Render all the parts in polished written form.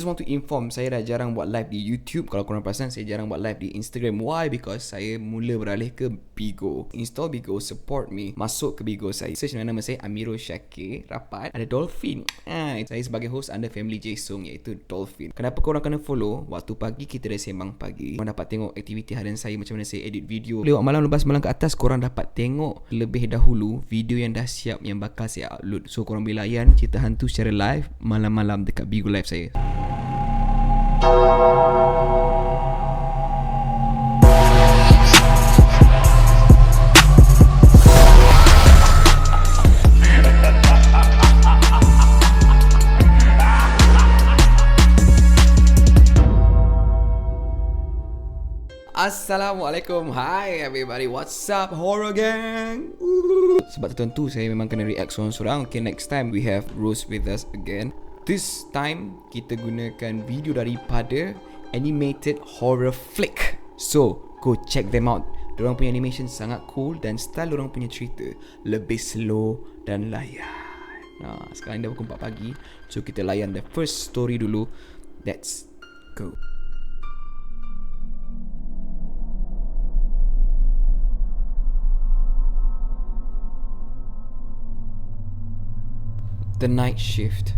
Just want to inform, saya dah jarang buat live di YouTube. Kalau korang perasan, saya jarang buat live di Instagram. Why? Because saya mula beralih ke Bigo. Install Bigo, support me. Masuk ke Bigo saya. Search nama saya Amirul Syakir. Rapat ada Dolphin. Saya sebagai host under Family Jason, iaitu Dolphin. Kenapa korang kena follow? Waktu pagi kita dah sembang pagi. Korang dapat tengok aktiviti harian saya, macam mana saya edit video. Lewat malam lepas malam ke atas, korang dapat tengok lebih dahulu video yang dah siap, yang bakal saya upload. So korang boleh layan cerita hantu secara live malam-malam dekat Bigo Live saya. Assalamualaikum. Hi everybody. What's up horror gang? Sebab tertentu saya memang kena react seorang-seorang. Okay, next time we have Rose with us again. This time kita gunakan video daripada animated horror flick. So go check them out. Diorang punya animation sangat cool dan style diorang punya cerita lebih slow dan layan. Nah, sekarang dah pukul 4 pagi. So kita layan the first story dulu. Let's go. The Night Shift.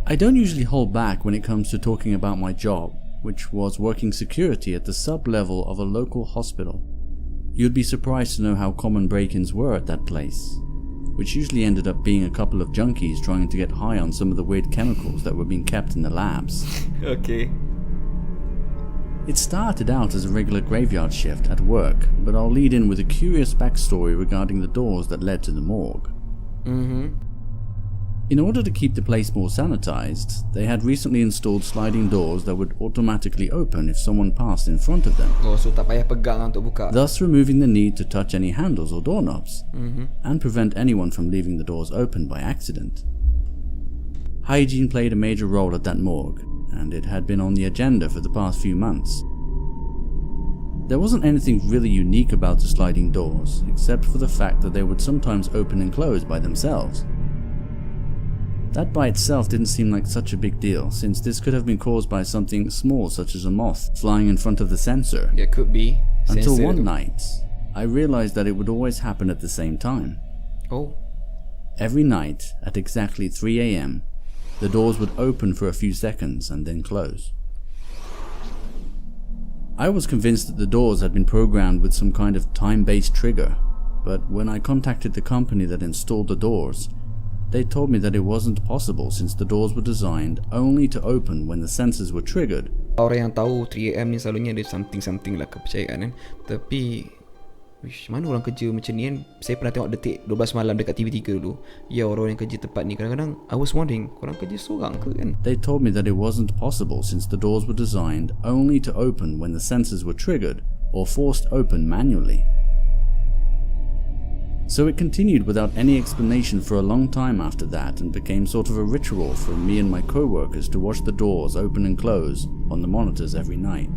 I don't usually hold back when it comes to talking about my job, which was working security at the sub-level of a local hospital. You'd be surprised to know how common break-ins were at that place, which usually ended up being a couple of junkies trying to get high on some of the weird chemicals that were being kept in the labs. Okay. It started out as a regular graveyard shift at work, but I'll lead in with a curious backstory regarding the doors that led to the morgue. In order to keep the place more sanitized, they had recently installed sliding doors that would automatically open if someone passed in front of them. Oh, so tak payah pegang untuk buka. Thus removing the need to touch any handles or doorknobs, and prevent anyone from leaving the doors open by accident. Hygiene played a major role at that morgue, and it had been on the agenda for the past few months. There wasn't anything really unique about the sliding doors, except for the fact that they would sometimes open and close by themselves. That by itself didn't seem like such a big deal, since this could have been caused by something small such as a moth flying in front of the sensor. It could be. Until one night, I realized that it would always happen at the same time. Oh. Every night, at exactly 3 AM, the doors would open for a few seconds and then close. I was convinced that the doors had been programmed with some kind of time-based trigger, but when I contacted the company that installed the doors, they told me that it wasn't possible since the doors were designed only to open when the sensors were triggered. Orang yang tahu 3am ni selalunya ada something lah kepercayaan kan. Tapi mana orang kerja macam ni kan. Saya pernah tengok detik 12 malam dekat TV3 dulu. Ya, orang yang kerja tempat ni kadang-kadang I was wondering, korang kerja seorang ke kan? They told me that it wasn't possible since the doors were designed only to open when the sensors were triggered or forced open manually. So it continued without any explanation for a long time after that and became sort of a ritual for me and my co-workers to watch the doors open and close on the monitors every night.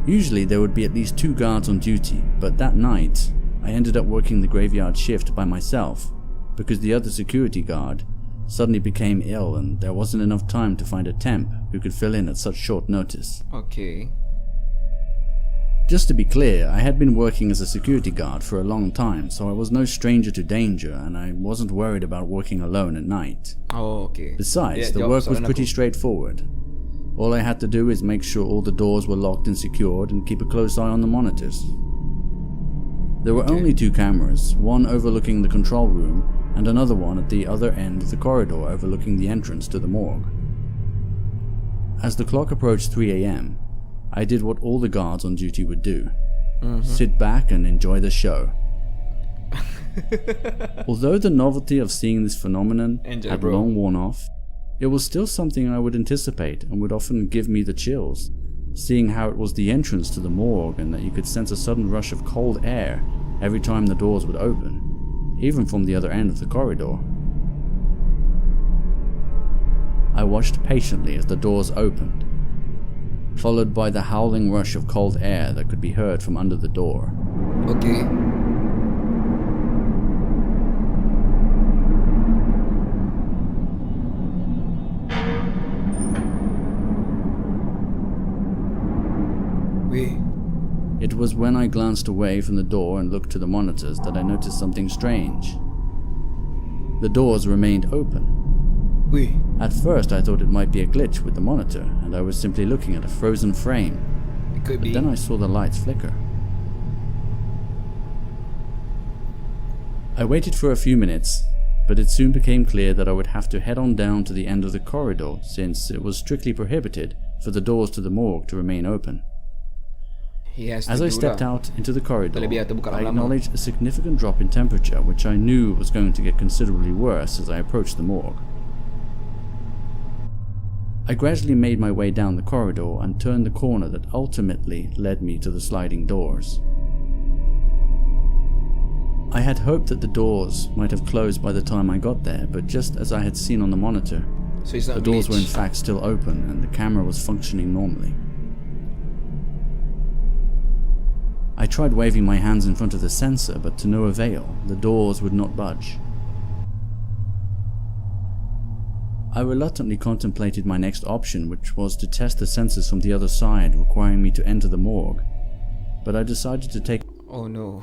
Usually there would be at least 2 guards on duty, but that night I ended up working the graveyard shift by myself because the other security guard suddenly became ill and there wasn't enough time to find a temp who could fill in at such short notice. Okay. Just to be clear, I had been working as a security guard for a long time, so I was no stranger to danger and I wasn't worried about working alone at night. Oh, okay. Besides, the work was pretty straightforward. All I had to do is make sure all the doors were locked and secured and keep a close eye on the monitors. There were only 2 cameras, one overlooking the control room and another one at the other end of the corridor overlooking the entrance to the morgue. As the clock approached 3 AM, I did what all the guards on duty would do. Sit back and enjoy the show. Although the novelty of seeing this phenomenon had long worn off, it was still something I would anticipate and would often give me the chills, seeing how it was the entrance to the morgue and that you could sense a sudden rush of cold air every time the doors would open, even from the other end of the corridor. I watched patiently as the doors opened, followed by the howling rush of cold air that could be heard from under the door. Okay. was when I glanced away from the door and looked to the monitors that I noticed something strange. The doors remained open. Wait. At first I thought it might be a glitch with the monitor and I was simply looking at a frozen frame. It could But be. then I saw the lights flicker. I waited for a few minutes, but it soon became clear that I would have to head on down to the end of the corridor since it was strictly prohibited for the doors to the morgue to remain open. He has to As I do stepped lah. out into the corridor, Tak boleh biar terbuka I lama-lama. acknowledged a significant drop in temperature which I knew was going to get considerably worse as I approached the morgue. I gradually made my way down the corridor and turned the corner that ultimately led me to the sliding doors. I had hoped that the doors might have closed by the time I got there, but just as I had seen on the monitor, So it's not the doors were in glitch. fact still open and the camera was functioning normally. I tried waving my hands in front of the sensor, but to no avail. The doors would not budge. I reluctantly contemplated my next option, which was to test the sensors from the other side, requiring me to enter the morgue. But I decided to take Oh no,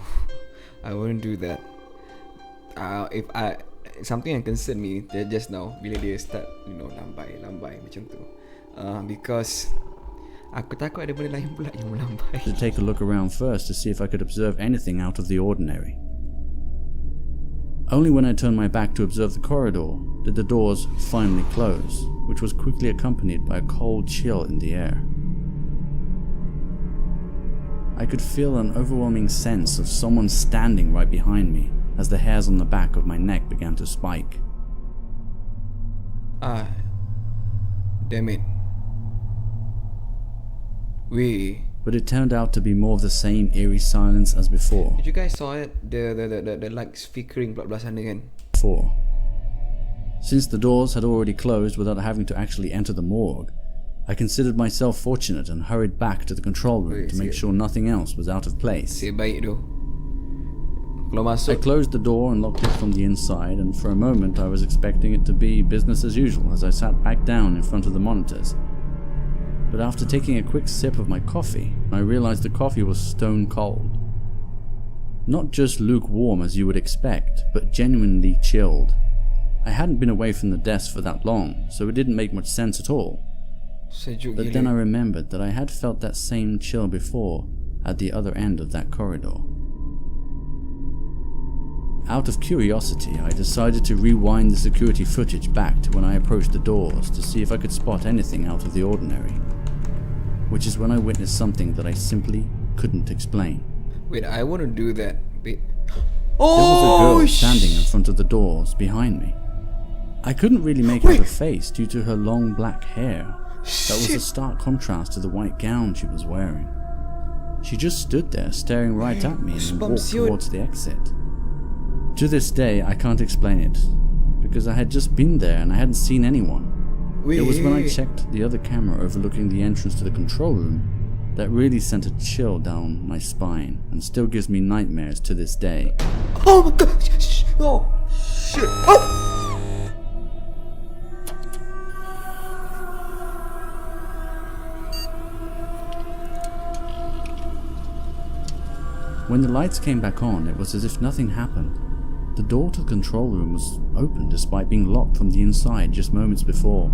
I wouldn't do that. If I something yang concern me that just now bila dia start, lambai macam tu. Because aku takut ada benda lain pula yang melambai. to take a look around first to see if I could observe anything out of the ordinary. Only when I turned my back to observe the corridor did the doors finally close, which was quickly accompanied by a cold chill in the air. I could feel an overwhelming sense of someone standing right behind me as the hairs on the back of my neck began to spike. Damn it. But it turned out to be more of the same eerie silence as before. Did you guys saw it? The lights flickering belah sana kan? Since the doors had already closed without having to actually enter the morgue, I considered myself fortunate and hurried back to the control room to make sure nothing else was out of place. Nasib baik tu. Kalau I masuk closed the door and locked it from the inside, and for a moment I was expecting it to be business as usual as I sat back down in front of the monitors. But after taking a quick sip of my coffee, I realized the coffee was stone cold. Not just lukewarm as you would expect, but genuinely chilled. I hadn't been away from the desk for that long, so it didn't make much sense at all. sejuk But gila. then I remembered that I had felt that same chill before at the other end of that corridor. Out of curiosity, I decided to rewind the security footage back to when I approached the doors to see if I could spot anything out of the ordinary. Which is when I witnessed something that I simply couldn't explain. Wait, I want to do that. Wait. There was a Oh, girl standing in front of the doors behind me. I couldn't really make out her face due to her long black hair. That was a stark contrast to the white gown she was wearing. She just stood there staring right at me and then walked towards the exit. To this day, I can't explain it, because I had just been there and I hadn't seen anyone. It was when I checked the other camera overlooking the entrance to the control room that really sent a chill down my spine and still gives me nightmares to this day. Oh my god! Oh shit! Oh! When the lights came back on, it was as if nothing happened. The door to the control room was open despite being locked from the inside just moments before.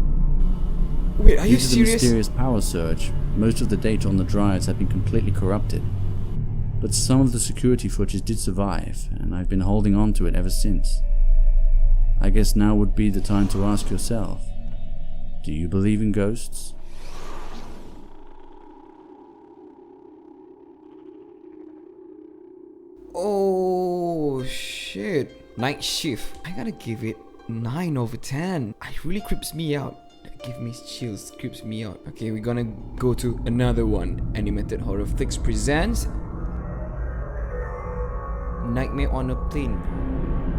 Wait, are Due you to the serious? mysterious power surge, most of the data on the drives had been completely corrupted. But some of the security footage did survive, and I've been holding on to it ever since. I guess now would be the time to ask yourself, do you believe in ghosts? Oh shit! Night shift. I gotta give it 9 over 10. It really creeps me out. That gives me chills. Creeps me out. Okay, we're gonna go to another one. Animated Horror Flicks presents Nightmare on a Plane.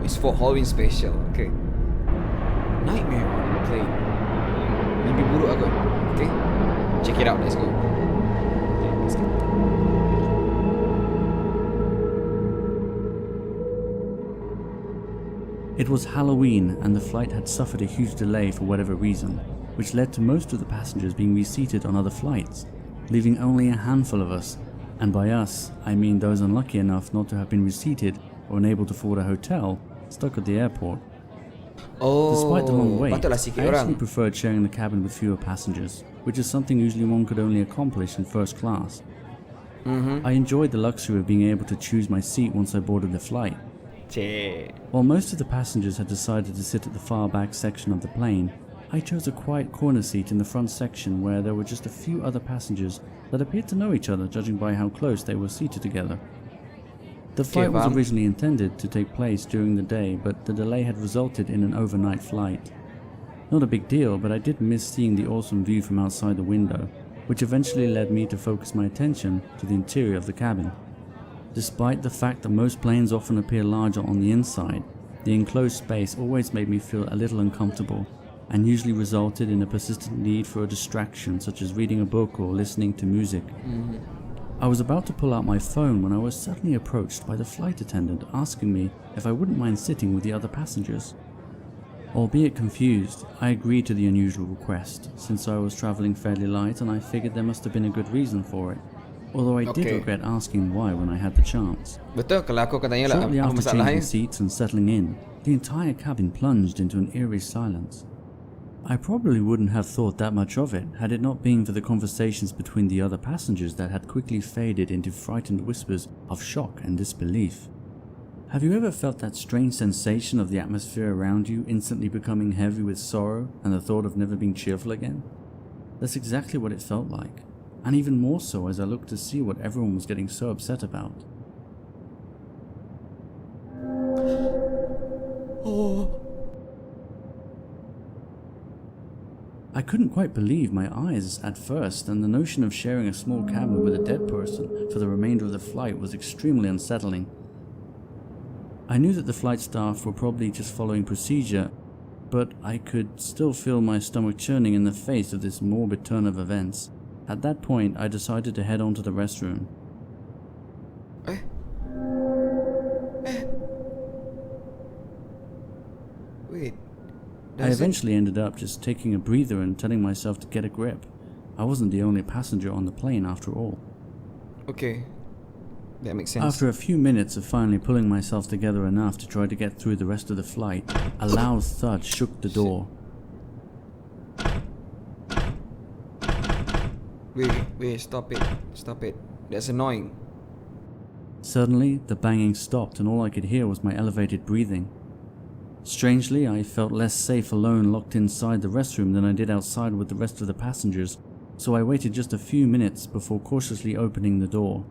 It's for Halloween special. Okay. Nightmare on a Plane. Mimpi buruk aku. Okay. Check it out. Let's go. Okay, let's go. It was Halloween and the flight had suffered a huge delay for whatever reason, which led to most of the passengers being reseated on other flights, leaving only a handful of us And by us, I mean those unlucky enough not to have been reseated or unable to afford a hotel, stuck at the airport. Oh, Despite the long wait, patutlah I sikit actually orang. preferred sharing the cabin with fewer passengers, which is something usually one could only accomplish in first class. I enjoyed the luxury of being able to choose my seat once I boarded the flight. Cik. While most of the passengers had decided to sit at the far back section of the plane, I chose a quiet corner seat in the front section where there were just a few other passengers that appeared to know each other, judging by how close they were seated together. The flight was faham. originally intended to take place during the day, but the delay had resulted in an overnight flight. Not a big deal, but I did miss seeing the awesome view from outside the window, which eventually led me to focus my attention to the interior of the cabin. Despite the fact that most planes often appear larger on the inside, the enclosed space always made me feel a little uncomfortable, and usually resulted in a persistent need for a distraction such as reading a book or listening to music. I was about to pull out my phone when I was suddenly approached by the flight attendant asking me if I wouldn't mind sitting with the other passengers. Albeit confused, I agreed to the unusual request, since I was travelling fairly light and I figured there must have been a good reason for it, although I did Okay. regret asking why when I had the chance. Betul kalau aku akan tanya lah Shortly apa after masalah changing ya? seats and settling in, the entire cabin plunged into an eerie silence. I probably wouldn't have thought that much of it had it not been for the conversations between the other passengers that had quickly faded into frightened whispers of shock and disbelief. Have you ever felt that strange sensation of the atmosphere around you instantly becoming heavy with sorrow and the thought of never being cheerful again? That's exactly what it felt like, and even more so as I looked to see what everyone was getting so upset about. I couldn't quite believe my eyes at first, and the notion of sharing a small cabin with a dead person for the remainder of the flight was extremely unsettling. I knew that the flight staff were probably just following procedure, but I could still feel my stomach churning in the face of this morbid turn of events. At that point, I decided to head on to the restroom. Wait. I eventually ended up just taking a breather and telling myself to get a grip. I wasn't the only passenger on the plane after all. Okay. That makes sense. After a few minutes of finally pulling myself together enough to try to get through the rest of the flight, a loud thud shook the door. Wait, stop it. That's annoying. Suddenly, the banging stopped and all I could hear was my elevated breathing. Strangely, I felt less safe alone locked inside the restroom than I did outside with the rest of the passengers, so I waited just a few minutes before cautiously opening the door.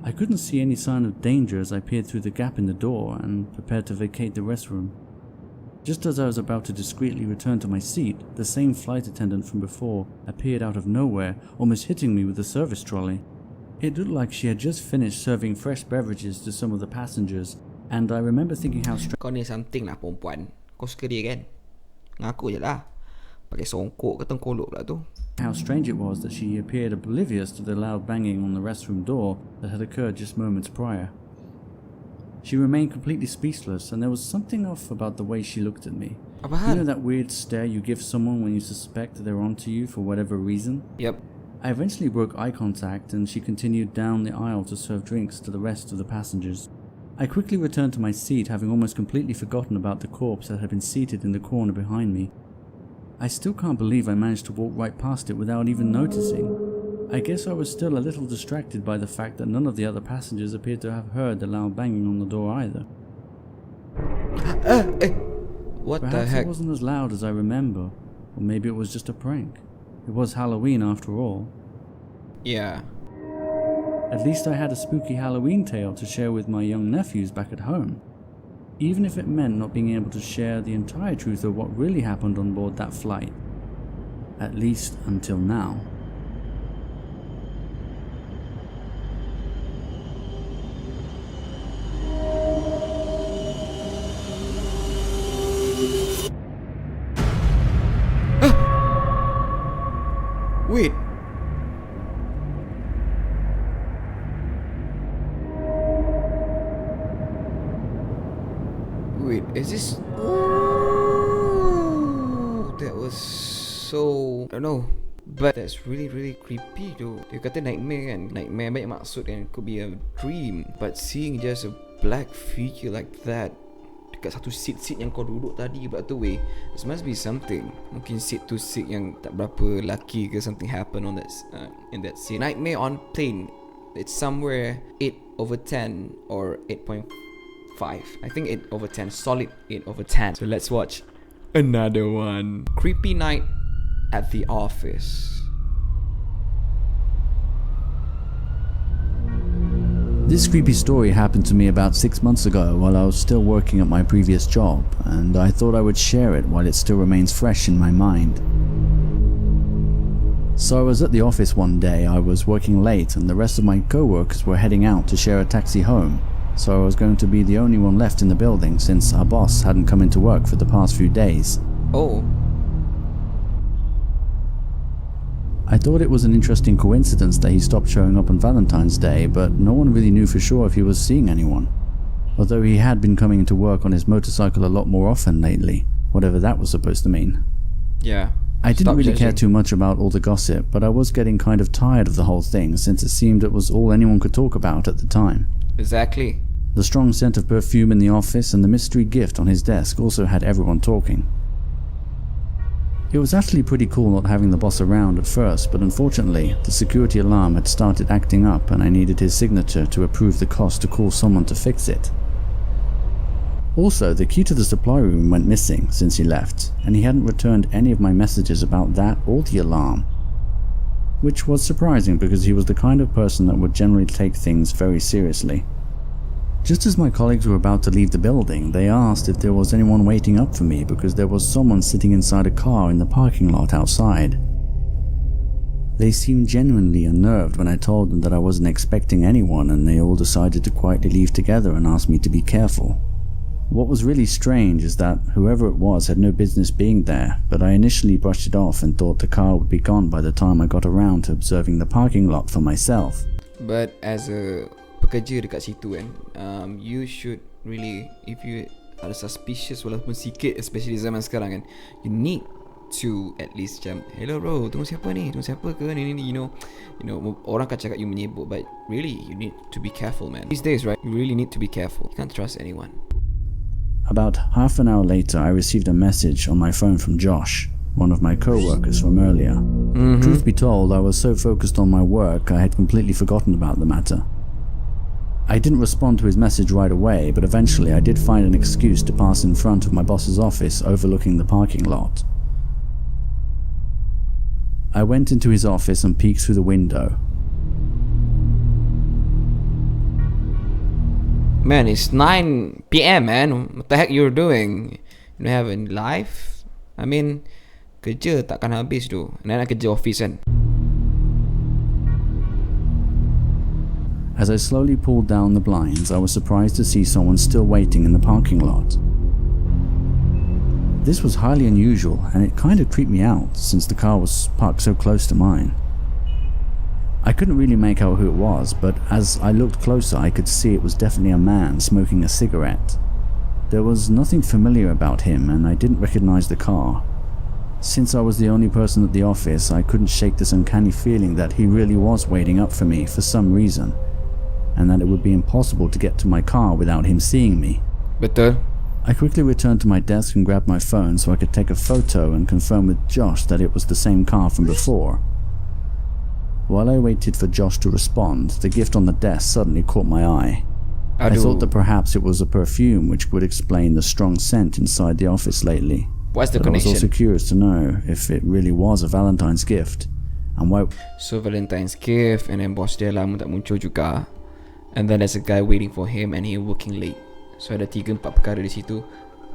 I couldn't see any sign of danger as I peered through the gap in the door and prepared to vacate the restroom. Just as I was about to discreetly return to my seat, the same flight attendant from before appeared out of nowhere, almost hitting me with the service trolley. It looked like she had just finished serving fresh beverages to some of the passengers, and I remember thinking how Kau ni something lah perempuan. Kau suka dia kan? Ngaku je lah. Pakai songkok ke tengkolok pula tu. strange it was that she appeared oblivious to the loud banging on the restroom door that had occurred just moments prior. She remained completely speechless, and there was something off about the way she looked at me. Apa You know hal? that weird stare you give someone when you suspect they're onto you for whatever reason? Yep. I eventually broke eye contact, and she continued down the aisle to serve drinks to the rest of the passengers. I quickly returned to my seat, having almost completely forgotten about the corpse that had been seated in the corner behind me. I still can't believe I managed to walk right past it without even noticing. I guess I was still a little distracted by the fact that none of the other passengers appeared to have heard the loud banging on the door either. What the Perhaps heck? it wasn't as loud as I remember, or maybe it was just a prank. It was Halloween after all. Yeah. At least I had a spooky Halloween tale to share with my young nephews back at home. Even if it meant not being able to share the entire truth of what really happened on board that flight. At least until now. Wait. Wait, is this... Ooh, that was so... I don't know. But that's really creepy though. Dia kata nightmare kan, nightmare banyak maksud kan, could be a dream. But seeing just a black figure like that dekat satu seat yang kau duduk tadi by the way, this must be something. Mungkin seat to seat yang tak berapa laki ke, something happen on that in that seat. Nightmare on plane, it's somewhere 8/10 or 8.5. I think 8/10, solid 8/10. So let's watch another one. Creepy night at the office. This creepy story happened to me about 6 months ago while I was still working at my previous job, and I thought I would share it while it still remains fresh in my mind. So I was at the office one day. I was working late and the rest of my co-workers were heading out to share a taxi home, so I was going to be the only one left in the building since our boss hadn't come into work for the past few days. Oh. I thought it was an interesting coincidence that he stopped showing up on Valentine's Day, but no one really knew for sure if he was seeing anyone. Although he had been coming into work on his motorcycle a lot more often lately, whatever that was supposed to mean. Yeah. I didn't really care too much about all the gossip, but I was getting kind of tired of the whole thing since it seemed it was all anyone could talk about at the time. Exactly. The strong scent of perfume in the office and the mystery gift on his desk also had everyone talking. It was actually pretty cool not having the boss around at first, but unfortunately, the security alarm had started acting up and I needed his signature to approve the cost to call someone to fix it. Also, the key to the supply room went missing since he left, and he hadn't returned any of my messages about that or the alarm. Which was surprising because he was the kind of person that would generally take things very seriously. Just as my colleagues were about to leave the building, they asked if there was anyone waiting up for me because there was someone sitting inside a car in the parking lot outside. They seemed genuinely unnerved when I told them that I wasn't expecting anyone, and they all decided to quietly leave together and asked me to be careful. What was really strange is that whoever it was had no business being there, but I initially brushed it off and thought the car would be gone by the time I got around to observing the parking lot for myself. But as a pekerja dekat situ kan, you should really, if you are suspicious walaupun sikit, especially zaman sekarang kan, you need to at least macam, hello bro, tunggu siapa ke ni, you know orang akan cakap you menyebut, but really you need to be careful, man. These days, right, you really need to be careful. You can't trust anyone. About half an hour later, I received a message on my phone from Josh, one of my co-workers from earlier. Truth be told, I was so focused on my work I had completely forgotten about the matter. I didn't respond to his message right away, but eventually I did find an excuse to pass in front of my boss's office overlooking the parking lot. I went into his office and peeked through the window. Man, it's 9 PM, man. What the heck you're doing? You don't have any life? I mean, kerja takkan habis tu. Nak kerja office kan? As I slowly pulled down the blinds, I was surprised to see someone still waiting in the parking lot. This was highly unusual, and it kind of creeped me out since the car was parked so close to mine. I couldn't really make out who it was, but as I looked closer I could see it was definitely a man smoking a cigarette. There was nothing familiar about him, and I didn't recognize the car. Since I was the only person at the office, I couldn't shake this uncanny feeling that he really was waiting up for me for some reason, and that it would be impossible to get to my car without him seeing me. Betul. I quickly returned to my desk and grabbed my phone so I could take a photo and confirm with Josh that it was the same car from before. While I waited for Josh to respond, the gift on the desk suddenly caught my eye. I thought that perhaps it was a perfume, which would explain the strong scent inside the office lately. What's the But I was connection? also curious to know if it really was a Valentine's gift, and why. So Valentine's gift, and then boss dia lama tak muncul juga, and then there's a guy waiting for him and he working late. So ada 3-4 perkara di situ.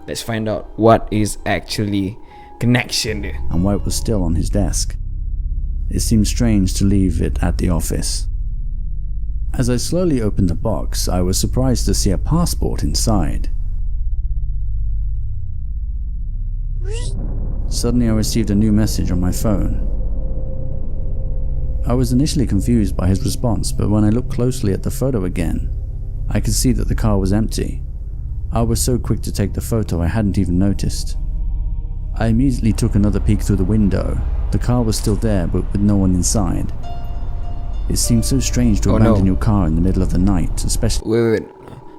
Let's find out what is actually connection dia. And why it was still on his desk. It seemed strange to leave it at the office. As I slowly opened the box, I was surprised to see a passport inside. Suddenly I received a new message on my phone. I was initially confused by his response, but when I looked closely at the photo again, I could see that the car was empty. I was so quick to take the photo I hadn't even noticed. I immediately took another peek through the window. The car was still there, but with no one inside. It seemed so strange to abandon your car in the middle of the night, especially... Wait.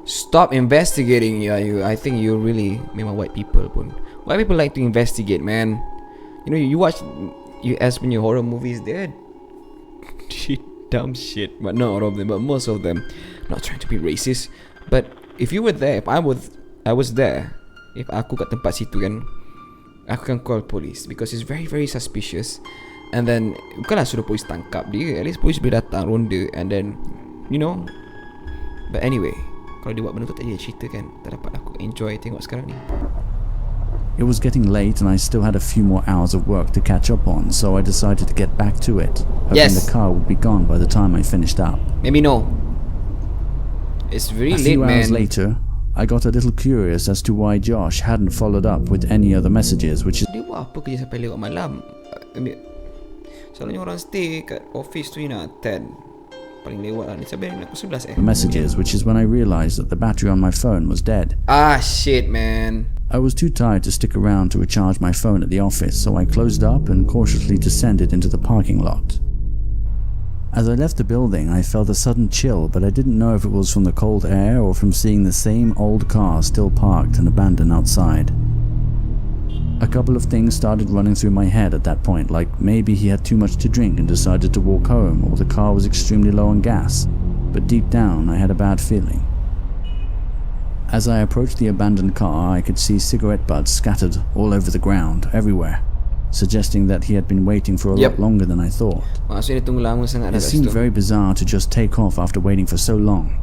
Stop investigating. I think you really memang white people pun. White people like to investigate, man. You know, you watch US punya horror movies, they're dumb shit. But not all of them, but most of them. Not trying to be racist, but if you were there, if I was there, if aku kat tempat situ kan, aku akan call police because it's very very suspicious. And then bukanlah suruh polis tangkap dia, at least polis boleh datang ronda and then you know. But anyway, kalau dia buat benda tu tak jadi cerita kan, tak dapat aku enjoy tengok sekarang ni. It was getting late and I still had a few more hours of work to catch up on, so I decided to get back to it, hoping the car would be gone by the time I finished up. Maybe no. It's very late, man. A few hours later, I got a little curious as to why Josh hadn't followed up with any other messages, which is... Dia buat apa kerja sampai lewat malam? Selalunya orang stay kat office tu 10 paling lewat lah. Ni sampai aku 11 messages, which is when I realized that the battery on my phone was dead. Ah shit, man. I was too tired to stick around to recharge my phone at the office, so I closed up and cautiously descended into the parking lot. As I left the building, I felt a sudden chill, but I didn't know if it was from the cold air or from seeing the same old car still parked and abandoned outside. A couple of things started running through my head at that point, like maybe he had too much to drink and decided to walk home, or the car was extremely low on gas, but deep down I had a bad feeling. As I approached the abandoned car, I could see cigarette butts scattered all over the ground, everywhere, suggesting that he had been waiting for a lot longer than I thought. It seemed very bizarre to just take off after waiting for so long.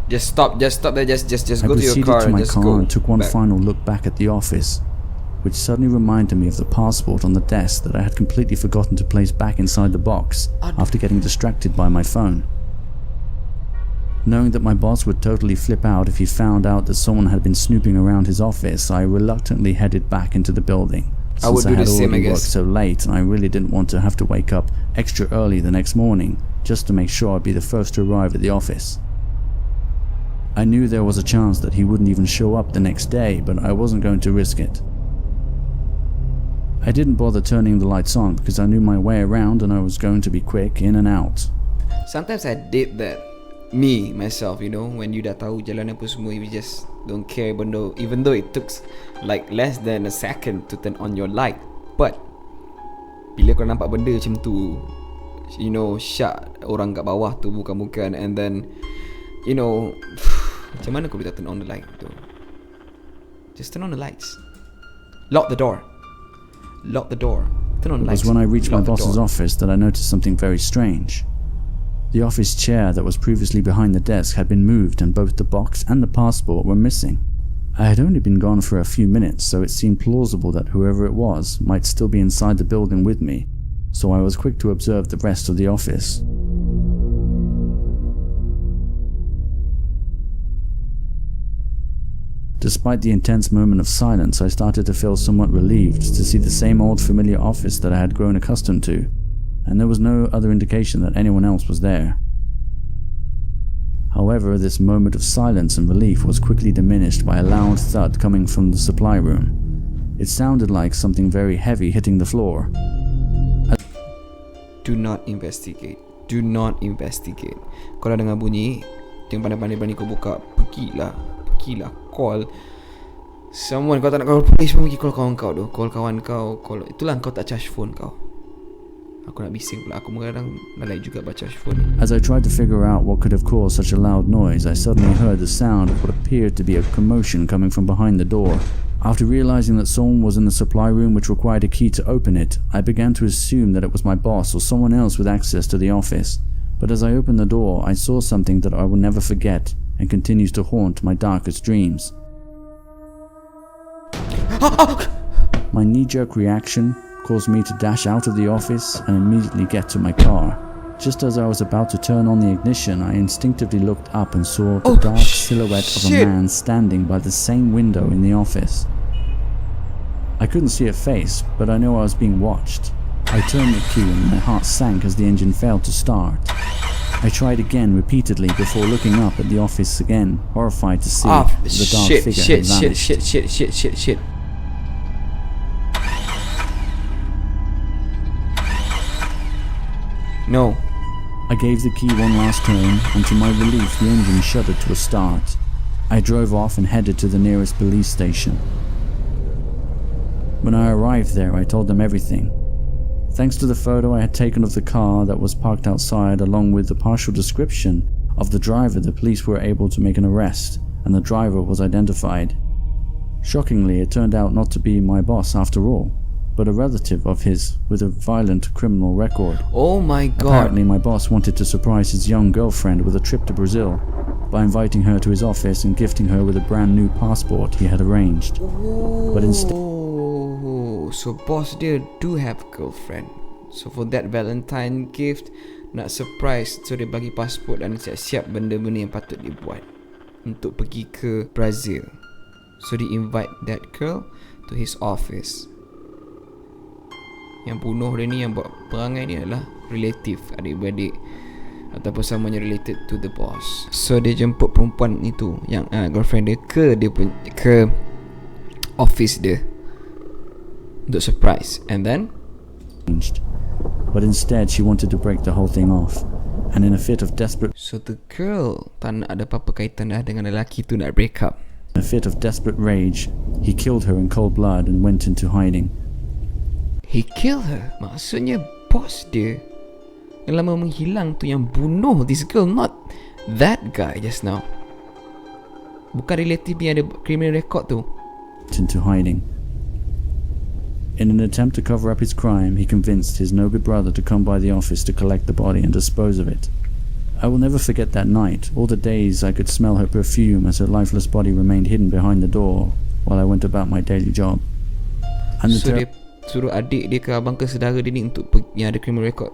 Just stop there, just go to your car. I proceeded to my car and took one final look back at the office, which suddenly reminded me of the passport on the desk that I had completely forgotten to place back inside the box after getting distracted by my phone. Knowing that my boss would totally flip out if he found out that someone had been snooping around his office, I reluctantly headed back into the building. I would do the same, I guess. Worked so late and I really didn't want to have to wake up extra early the next morning just to make sure I'd be the first to arrive at the office. I knew there was a chance that he wouldn't even show up the next day, but I wasn't going to risk it. I didn't bother turning the lights on because I knew my way around and I was going to be quick in and out. Sometimes I did that. Me, myself, you know, when you dah tahu jalan apa semua, you just don't care even though it took like less than a second to turn on your light. But bila kau nampak benda macam tu, you know, syak orang kat bawah tu bukan-bukan, and then you know, macam mana kau boleh turn on the light tu? Just turn on the lights. Lock the door. Turn on the lights. It was when I reached my boss's office that I noticed something very strange. The office chair that was previously behind the desk had been moved and both the box and the passport were missing. I had only been gone for a few minutes, so it seemed plausible that whoever it was might still be inside the building with me, so I was quick to observe the rest of the office. Despite the intense moment of silence, I started to feel somewhat relieved to see the same old familiar office that I had grown accustomed to, and there was no other indication that anyone else was there. However, this moment of silence and relief was quickly diminished by a loud thud coming from the supply room. It sounded like something very heavy hitting the floor. Do not investigate. Kalau dengar bunyi, yang pandai-pandai kau buka, pergilah, call someone. Kau tak nak call polis pun pergi call kawan kau tu, call kawan kau, call. Itulah kau tak charge phone kau. Aku nak bising pula. Aku kadang lalai juga baca phone. As I tried to figure out what could have caused such a loud noise, I suddenly heard the sound of what appeared to be a commotion coming from behind the door. After realizing that someone was in the supply room which required a key to open it, I began to assume that it was my boss or someone else with access to the office. But as I opened the door, I saw something that I will never forget and continues to haunt my darkest dreams. My knee-jerk reaction caused me to dash out of the office and immediately get to my car. Just as I was about to turn on the ignition, I instinctively looked up and saw the dark silhouette of a man standing by the same window in the office. I couldn't see a face, but I knew I was being watched. I turned the key and my heart sank as the engine failed to start. I tried again repeatedly before looking up at the office again, horrified to see Ah, the dark shit, figure shit, had shit, vanished. shit. No. I gave the key one last turn, and to my relief the engine shuddered to a start. I drove off and headed to the nearest police station. When I arrived there, I told them everything. Thanks to the photo I had taken of the car that was parked outside, along with the partial description of the driver, the police were able to make an arrest, and the driver was identified. Shockingly, it turned out not to be my boss after all, but a relative of his with a violent criminal record. Oh my god. Apparently, my boss wanted to surprise his young girlfriend with a trip to Brazil by inviting her to his office and gifting her with a brand new passport he had arranged. But instead, so boss dia do have a girlfriend. So for that Valentine gift, nak surprise, so dia bagi pasport dan siap-siap benda-benda yang patut dia buat untuk pergi ke Brazil. So dia invite that girl to his office. Yang bunuh dia ni, yang buat perangai ni adalah relative, adik-beradik ataupun samanya related to the boss. So dia jemput perempuan itu, yang girlfriend dia ke office dia untuk surprise. And then but instead she wanted to break the whole thing off, and in a fit of desperate so the girl tak nak ada apa-apa kaitan dah dengan lelaki tu, nak break up. In a fit of desperate rage, he killed her in cold blood and went into hiding. He killed her. Maksudnya bos dia yang lama menghilang tu yang bunuh this girl, not that guy just now. Bukan relative yang ada criminal record tu. Into hiding. In an attempt to cover up his crime, he convinced his no-good brother to come by the office to collect the body and dispose of it. I will never forget that night, all the days I could smell her perfume as her lifeless body remained hidden behind the door while I went about my daily job. And So dia suruh adik dia ke abang ke saudara dia ni untuk yang ada criminal record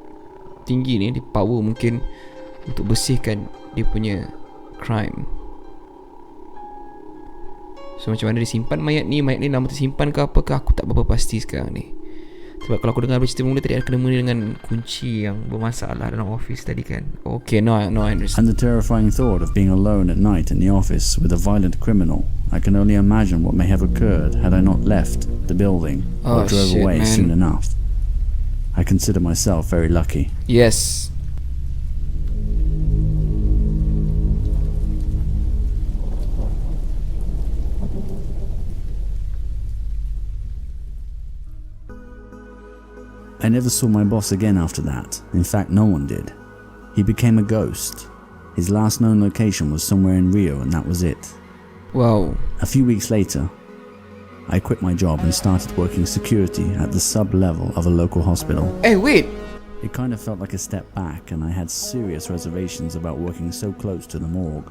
tinggi ni, dia power mungkin untuk bersihkan dia punya crime. So macam mana dia simpan mayat ni lama tersimpan ke apa ke, aku tak berapa pasti sekarang ni. Sebab kalau aku dengar cerita mula tadi, ada kena mengena dengan kunci yang bermasalah dalam office tadi kan. Okay, no, I understand. And the terrifying thought of being alone at night in the office with a violent criminal, I can only imagine what may have occurred had I not left the building or drove away soon enough. I consider myself very lucky. Yes. I never saw my boss again after that. In fact, no one did. He became a ghost. His last known location was somewhere in Rio, and that was it. Wow. A few weeks later, I quit my job and started working security at the sub-level of a local hospital. Hey, wait. It kind of felt like a step back, and I had serious reservations about working so close to the morgue.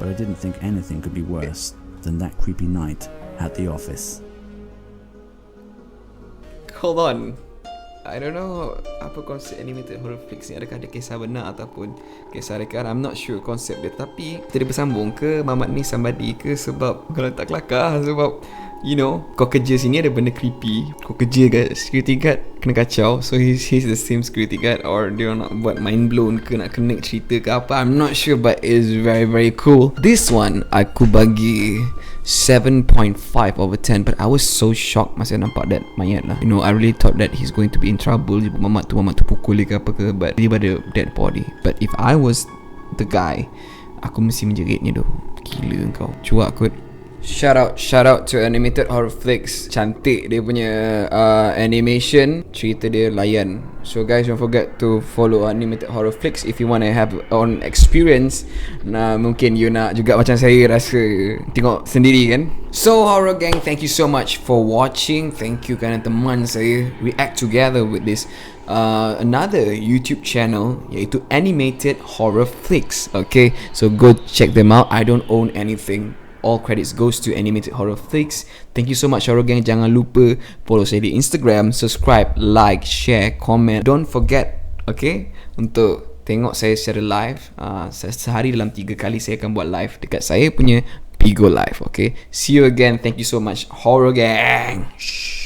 But I didn't think anything could be worse than that creepy night at the office. Hold on. I don't know apa konsep animated horror flicks ni, adakah dia kisah benar ataupun kisah reka. I'm not sure konsep dia, tapi kita bersambung ke Mamat ni somebody ke, sebab kalau tak kelakar, sebab you know, kau kerja sini ada benda creepy, kau kerja kat security guard kena kacau, so he's the same security guard, or dia nak buat mind blown ke, nak connect cerita ke apa, I'm not sure, but it's very very cool. This one aku bagi 7.5 over 10, but I was so shocked masa nampak that mayat lah. You know, I really thought that he's going to be in trouble. Mamat tu pukul dia ke apa ke, but dia ada dead body. But if I was the guy, aku mesti menjeritnya tu. Gila kau, cuak kot. Shout out to Animated Horror Flicks. Cantik dia punya animation, cerita dia layan. So guys, don't forget to follow Animated Horror Flicks if you want to have own experience. Nah, mungkin you nak juga macam saya rasa tengok sendiri kan. So Horror Gang, thank you so much for watching. Thank you kerana teman saya react together with this another YouTube channel, iaitu Animated Horror Flicks. Okay, so go check them out. I don't own anything. All credits goes to Animated Horror Flicks. Thank you so much Horror Gang. Jangan lupa follow saya di Instagram, subscribe, like, share, comment. Don't forget, okay, untuk tengok saya secara live. Sehari dalam 3 kali saya akan buat live dekat saya punya Bigo Live. Okay, see you again. Thank you so much Horror Gang. Shh.